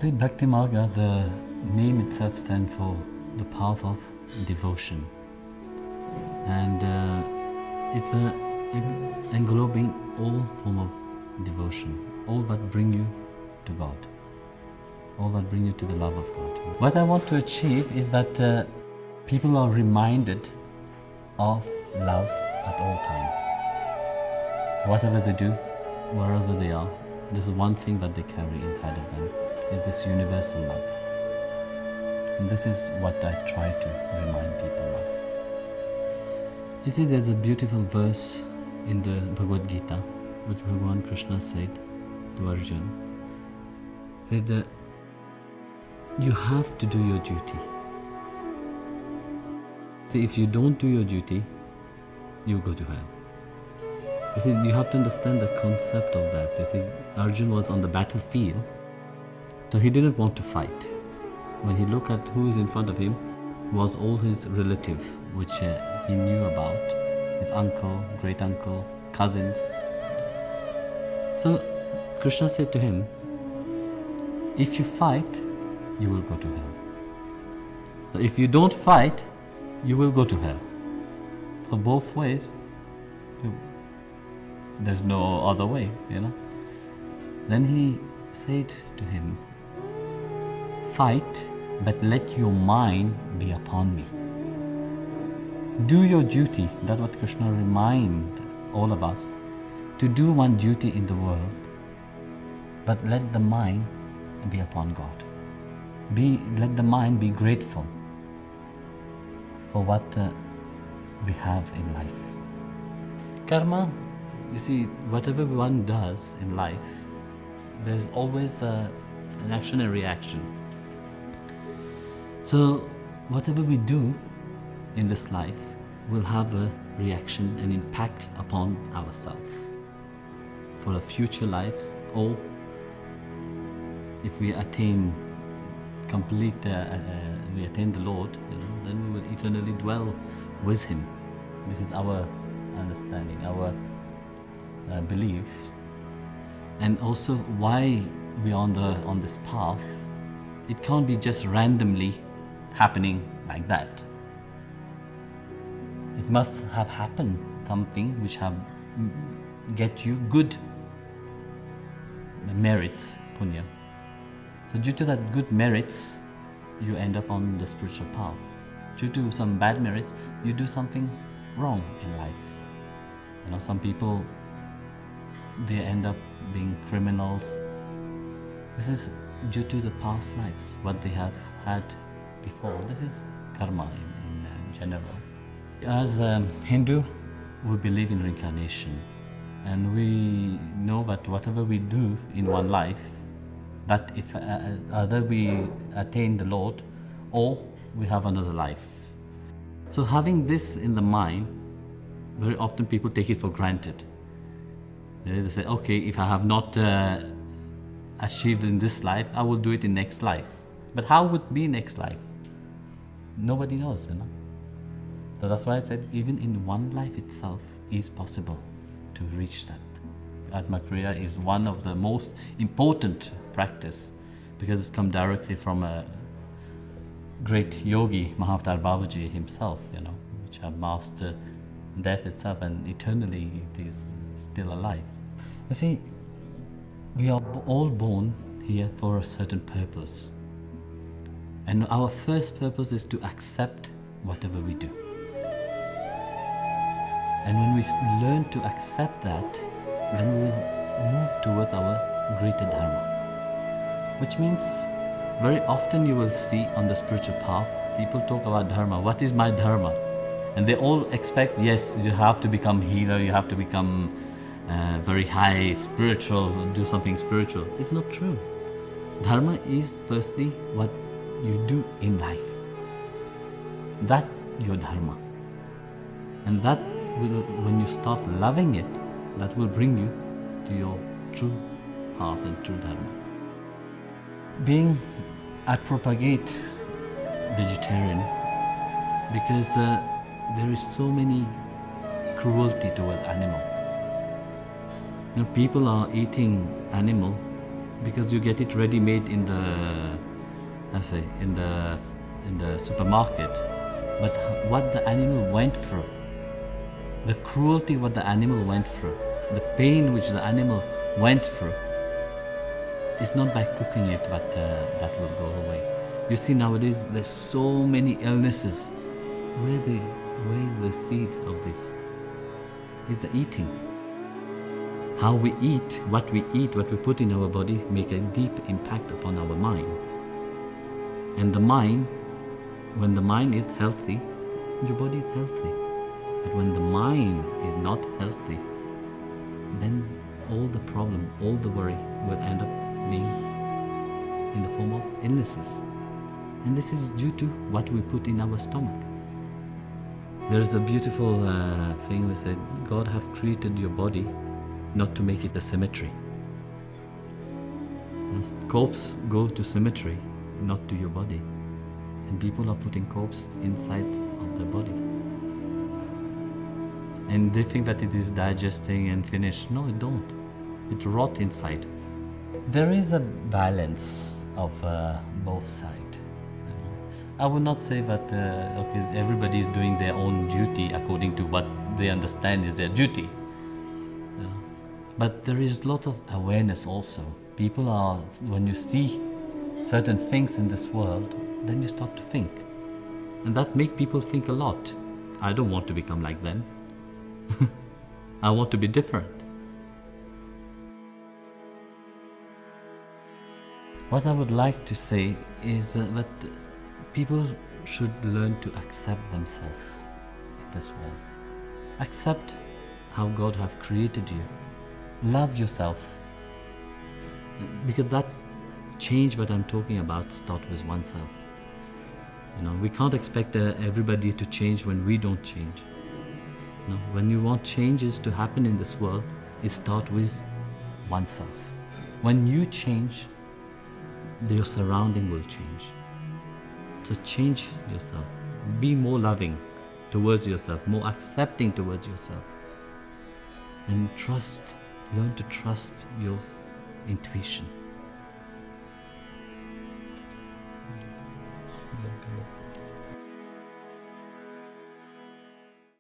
The Bhakti Marga, the name itself stands for the path of devotion. And it's englobing all form of devotion, all that bring you to God, all that bring you to the love of God. What I want to achieve is that people are reminded of love at all times. Whatever they do, wherever they are, this is one thing that they carry inside of them, is this universal love. And this is what I try to remind people of. You see, there's a beautiful verse in the Bhagavad Gita, which Bhagavan Krishna said to Arjuna, that you have to do your duty. See, if you don't do your duty, you go to hell. You see, you have to understand the concept of that. You see, Arjuna was on the battlefield, so he didn't want to fight. When he looked at who is in front of him, was all his relative, which he knew about, his uncle, great uncle, cousins. So Krishna said to him, if you fight, you will go to hell. If you don't fight, you will go to hell. So both ways, there's no other way, Then he said to him, fight, but let your mind be upon me. Do your duty. That's what Krishna reminds all of us, to do one duty in the world, but let the mind be upon God. Let the mind be grateful for what we have in life. Karma, you see, whatever one does in life, there's always an action and reaction. So whatever we do in this life will have a reaction and impact upon ourselves for the future lives, or if we attain we attain the Lord, then we will eternally dwell with Him. This is our understanding, our belief, and also why we are on this path. It can't be just randomly happening like that. It must have happened something which have get you good merits, punya. So due to that good merits, you end up on the spiritual path. Due to some bad merits, you do something wrong in life. Some people, they end up being criminals. This is due to the past lives, what they have had before. This is karma in general. As a Hindu, we believe in reincarnation, and we know that whatever we do in one life, that if either we attain the Lord or we have another life. So having this in the mind, very often people take it for granted. They say, okay, if I have not achieved in this life, I will do it in next life. But how would it be next life? Nobody knows, So that's why I said even in one life itself is possible to reach that. Atmakriya is one of the most important practice because it's come directly from a great yogi, Mahavatar Babaji himself, which have mastered death itself and eternally it is still alive. You see, we are all born here for a certain purpose. And our first purpose is to accept whatever we do. And when we learn to accept that, then we will move towards our greater dharma. Which means very often you will see on the spiritual path, people talk about dharma. What is my dharma? And they all expect, yes, you have to become healer, you have to become very high spiritual, do something spiritual. It's not true. Dharma is firstly what you do in life. That your dharma. And that will, when you start loving it, that will bring you to your true path and true dharma. I propagate vegetarian because there is so many cruelty towards animal. People are eating animal because you get it ready-made in the, in the supermarket. But what the animal went through, the cruelty what the animal went through, the pain which the animal went through, it's not by cooking it, but that will go away. You see, nowadays there's so many illnesses. Where is the seed of this? It's the eating. How we eat, what we put in our body make a deep impact upon our mind. And the mind, when the mind is healthy, your body is healthy. But when the mind is not healthy, then all the problem, all the worry will end up being in the form of illnesses. And this is due to what we put in our stomach. There's a beautiful thing we said, God have created your body not to make it a cemetery. Corpse go to cemetery, not to your body. And people are putting corpse inside of the body. And they think that it is digesting and finished. No, it don't. It rot inside. There is a balance of both sides. I would not say that everybody is doing their own duty according to what they understand is their duty. But there is a lot of awareness also. People are, when you see certain things in this world, then you start to think. And that makes people think a lot. I don't want to become like them. I want to be different. What I would like to say is that people should learn to accept themselves in this world. Accept how God have created you. Love yourself. Because that change what I'm talking about starts with oneself. We can't expect everybody to change when we don't change. When you want changes to happen in this world, it starts with oneself. When you change, your surrounding will change. So change yourself. Be more loving towards yourself, more accepting towards yourself. And learn to trust your intuition.